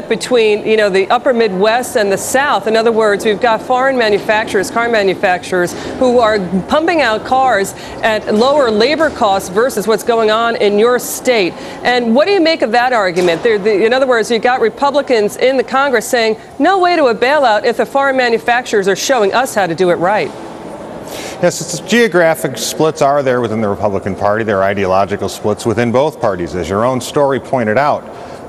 between, the upper Midwest and the South. In other words, we've got foreign manufacturers, car manufacturers, who are pumping out cars at lower labor costs versus what's going on in your state. And what do you make of that argument? In other words, you've got Republicans in the Congress saying, no way to a bailout if the foreign manufacturers are showing us how to do it right. Yes, geographic splits are there within the Republican Party. There are ideological splits within both parties, as your own story pointed out,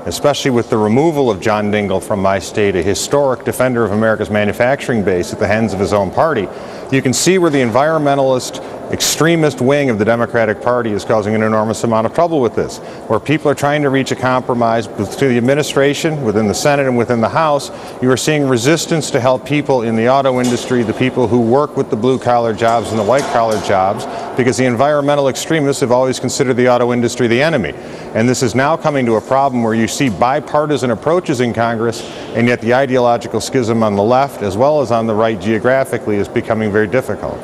especially with the removal of John Dingell from my state, a historic defender of America's manufacturing base at the hands of his own party. You can see where the environmentalist, extremist wing of the Democratic Party is causing an enormous amount of trouble with this, where people are trying to reach a compromise to the administration, within the Senate and within the House. You are seeing resistance to help people in the auto industry, the people who work with the blue-collar jobs and the white-collar jobs, because the environmental extremists have always considered the auto industry the enemy. And this is now coming to a problem where you see bipartisan approaches in Congress, and yet the ideological schism on the left, as well as on the right geographically, is becoming very difficult.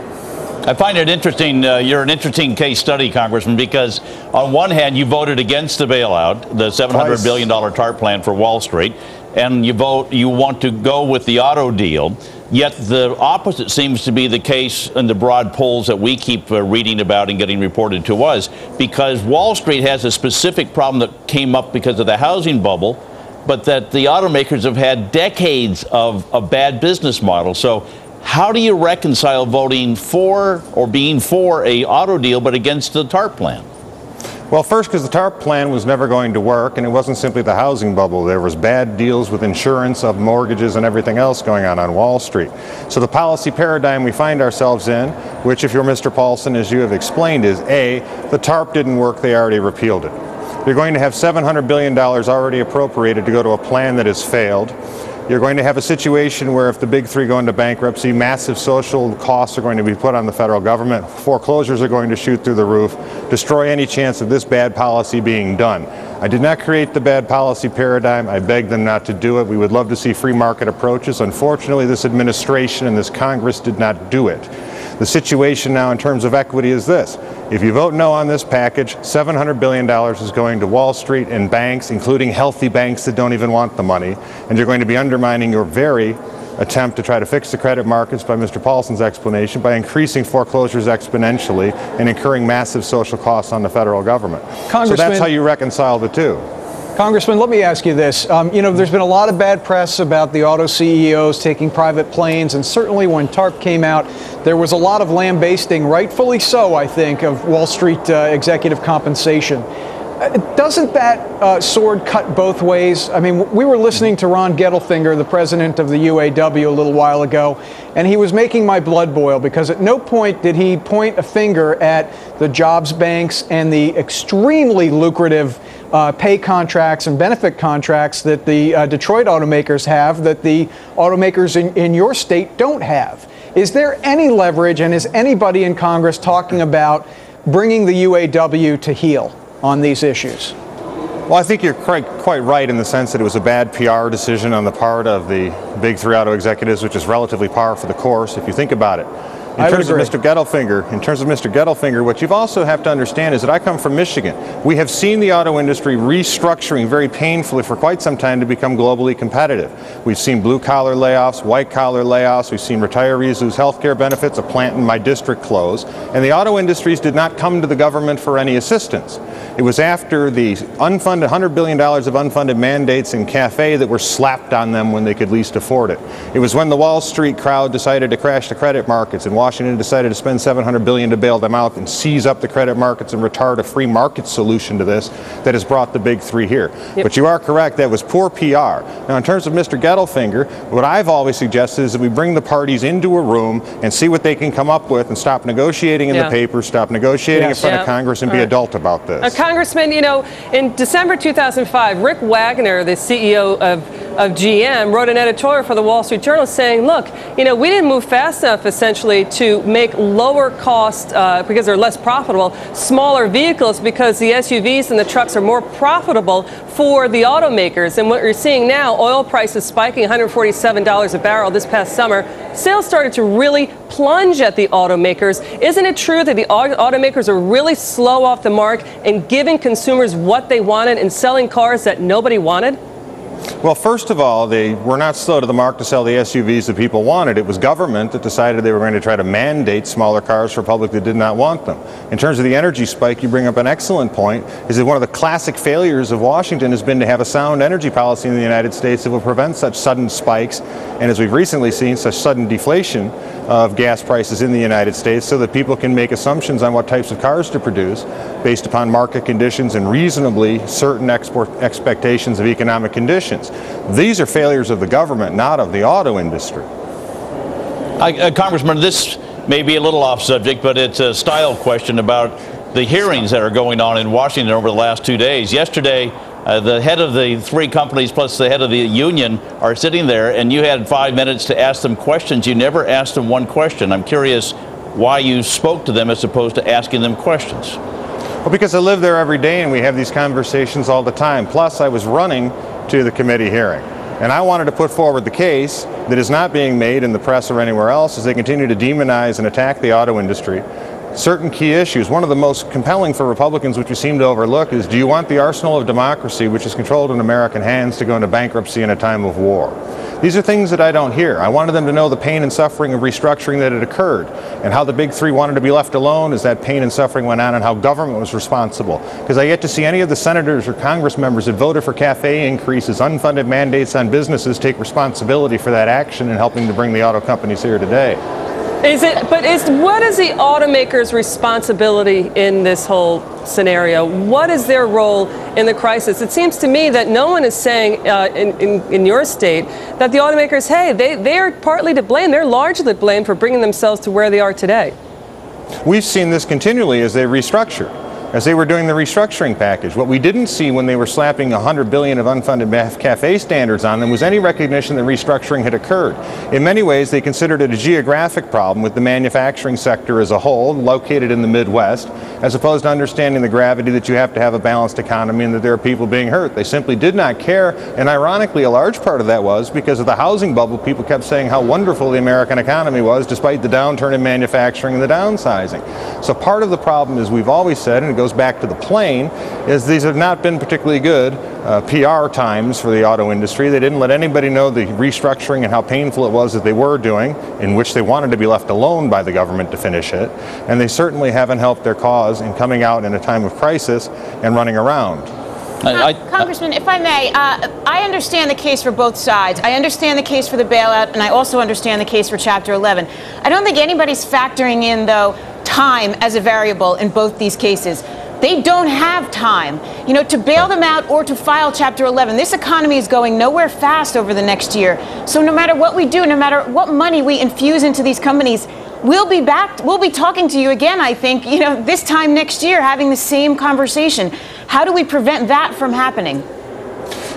I find it interesting. You're an interesting case study, Congressman, because on one hand, you voted against the bailout, the $700 billion TARP plan for Wall Street, and you want to go with the auto deal. Yet the opposite seems to be the case in the broad polls that we keep reading about and getting reported to us, because Wall Street has a specific problem that came up because of the housing bubble, but that the automakers have had decades of a bad business model. So how do you reconcile voting for or being for a auto deal but against the TARP plan? Well, first, because the TARP plan was never going to work, and it wasn't simply the housing bubble. There was bad deals with insurance of mortgages and everything else going on Wall Street. So the policy paradigm we find ourselves in, which if you're Mr. Paulson, as you have explained, is A, the TARP didn't work, they already repealed it. You're going to have $700 billion already appropriated to go to a plan that has failed. You're going to have a situation where if the big three go into bankruptcy, massive social costs are going to be put on the federal government. Foreclosures are going to shoot through the roof, destroy any chance of this bad policy being done. I did not create the bad policy paradigm. I beg them not to do it. We would love to see free market approaches. Unfortunately, this administration and this Congress did not do it. The situation now in terms of equity is this. If you vote no on this package, $700 billion is going to Wall Street and banks, including healthy banks that don't even want the money, and you're going to be undermining your very attempt to try to fix the credit markets, by Mr. Paulson's explanation, by increasing foreclosures exponentially and incurring massive social costs on the federal government. So that's how you reconcile the two. Congressman, let me ask you this. There's been a lot of bad press about the auto CEOs taking private planes, and certainly when TARP came out, there was a lot of lambasting, rightfully so, I think, of Wall Street executive compensation. Doesn't that sword cut both ways? I mean, we were listening to Ron Gettelfinger, the president of the UAW, a little while ago, and he was making my blood boil because at no point did he point a finger at the jobs banks and the extremely lucrative pay contracts and benefit contracts that the Detroit automakers have that the automakers in your state don't have. Is there any leverage, and is anybody in Congress talking about bringing the UAW to heel on these issues? Well, I think you're quite right in the sense that it was a bad PR decision on the part of the big three auto executives, which is relatively par for the course if you think about it. In terms of Mr. Gettelfinger, what you also have to understand is that I come from Michigan. We have seen the auto industry restructuring very painfully for quite some time to become globally competitive. We've seen blue-collar layoffs, white-collar layoffs. We've seen retirees lose health care benefits, a plant in my district close. And the auto industries did not come to the government for any assistance. It was after the unfunded $100 billion of unfunded mandates in CAFE that were slapped on them when they could least afford it. It was when the Wall Street crowd decided to crash the credit markets and Washington decided to spend $700 billion to bail them out and seize up the credit markets and retard a free market solution to this that has brought the big three here. Yep. But you are correct, that was poor PR. Now, in terms of Mr. Gettelfinger, what I've always suggested is that we bring the parties into a room and see what they can come up with and stop negotiating in the paper, stop negotiating in front of Congress, and be adult about this. Congressman, in December 2005, Rick Wagner, the CEO of GM, wrote an editorial for the Wall Street Journal saying, look, we didn't move fast enough, essentially, to make lower cost, because they're less profitable, smaller vehicles, because the SUVs and the trucks are more profitable for the automakers. And what you're seeing now, oil prices spiking $147 a barrel this past summer, sales started to really plunge at the automakers. Isn't it true that the automakers are really slow off the mark in giving consumers what they wanted and selling cars that nobody wanted? Well, first of all, they were not slow to the mark to sell the SUVs that people wanted. It was government that decided they were going to try to mandate smaller cars for public that did not want them. In terms of the energy spike, you bring up an excellent point, is that one of the classic failures of Washington has been to have a sound energy policy in the United States that will prevent such sudden spikes, and as we've recently seen, such sudden deflation of gas prices in the United States, so that people can make assumptions on what types of cars to produce based upon market conditions and reasonably certain expectations of economic conditions. These are failures of the government, not of the auto industry. Congressman, this may be a little off subject, but it's a style question about the hearings that are going on in Washington over the last 2 days. Yesterday, the head of the three companies plus the head of the union are sitting there, and you had 5 minutes to ask them questions. You never asked them one question. I'm curious why you spoke to them as opposed to asking them questions. Well, because I live there every day and we have these conversations all the time. Plus, I was running to the committee hearing, and I wanted to put forward the case that is not being made in the press or anywhere else as they continue to demonize and attack the auto industry. Certain key issues. One of the most compelling for Republicans, which we seem to overlook, is do you want the arsenal of democracy, which is controlled in American hands, to go into bankruptcy in a time of war? These are things that I don't hear. I wanted them to know the pain and suffering of restructuring that had occurred, and how the big three wanted to be left alone as that pain and suffering went on, and how government was responsible. Because I yet to see any of the senators or Congress members that voted for CAFE increases, unfunded mandates on businesses, take responsibility for that action in helping to bring the auto companies here today. What is the automakers' responsibility in this whole scenario? What is their role in the crisis? It seems to me that no one is saying in your state that the automakers, hey, they are partly to blame. They're largely to blame for bringing themselves to where they are today. We've seen this continually as they restructure, as they were doing the restructuring package. What we didn't see when they were slapping $100 billion of unfunded CAFE standards on them was any recognition that restructuring had occurred. In many ways, they considered it a geographic problem with the manufacturing sector as a whole, located in the Midwest, as opposed to understanding the gravity that you have to have a balanced economy and that there are people being hurt. They simply did not care, and ironically, a large part of that was because of the housing bubble. People kept saying how wonderful the American economy was, despite the downturn in manufacturing and the downsizing. So part of the problem, as we've always said, and it goes back to the plane, is these have not been particularly good PR times for the auto industry. They didn't let anybody know the restructuring and how painful it was that they were doing, in which they wanted to be left alone by the government to finish it. And they certainly haven't helped their cause in coming out in a time of crisis and running around. Congressman, if I may, I understand the case for both sides. I understand the case for the bailout, and I also understand the case for Chapter 11. I don't think anybody's factoring in, though, time as a variable in both these cases. They don't have time, to bail them out or to file Chapter 11. This economy is going nowhere fast over the next year. So no matter what we do, no matter what money we infuse into these companies, we'll be back. We'll be talking to you again, I think, this time next year, having the same conversation. How do we prevent that from happening?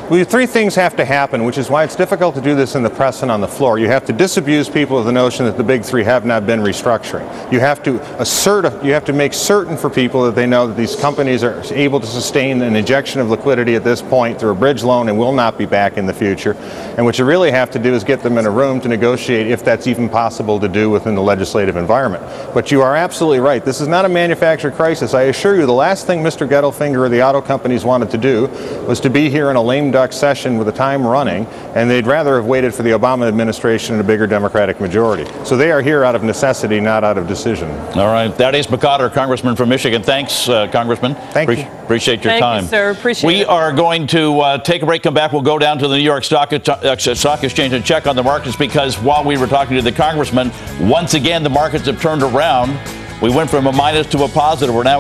Well, three things have to happen, which is why it's difficult to do this in the press and on the floor. You have to disabuse people of the notion that the big three have not been restructuring. You have to make certain for people that they know that these companies are able to sustain an injection of liquidity at this point through a bridge loan and will not be back in the future. And what you really have to do is get them in a room to negotiate, if that's even possible to do within the legislative environment. But you are absolutely right. This is not a manufactured crisis. I assure you, the last thing Mr. Gettelfinger or the auto companies wanted to do was to be here in a lame duck session with the time running, and they'd rather have waited for the Obama administration and a bigger Democratic majority. So they are here out of necessity, not out of decision. All right. That is McCotter, Congressman from Michigan. Thanks, Congressman. Thank you. Appreciate your time. Thank you, sir. Appreciate it. We are going to take a break, come back. We'll go down to the New York Stock Exchange and check on the markets, because while we were talking to the congressman, once again, the markets have turned around. We went from a minus to a positive. We're now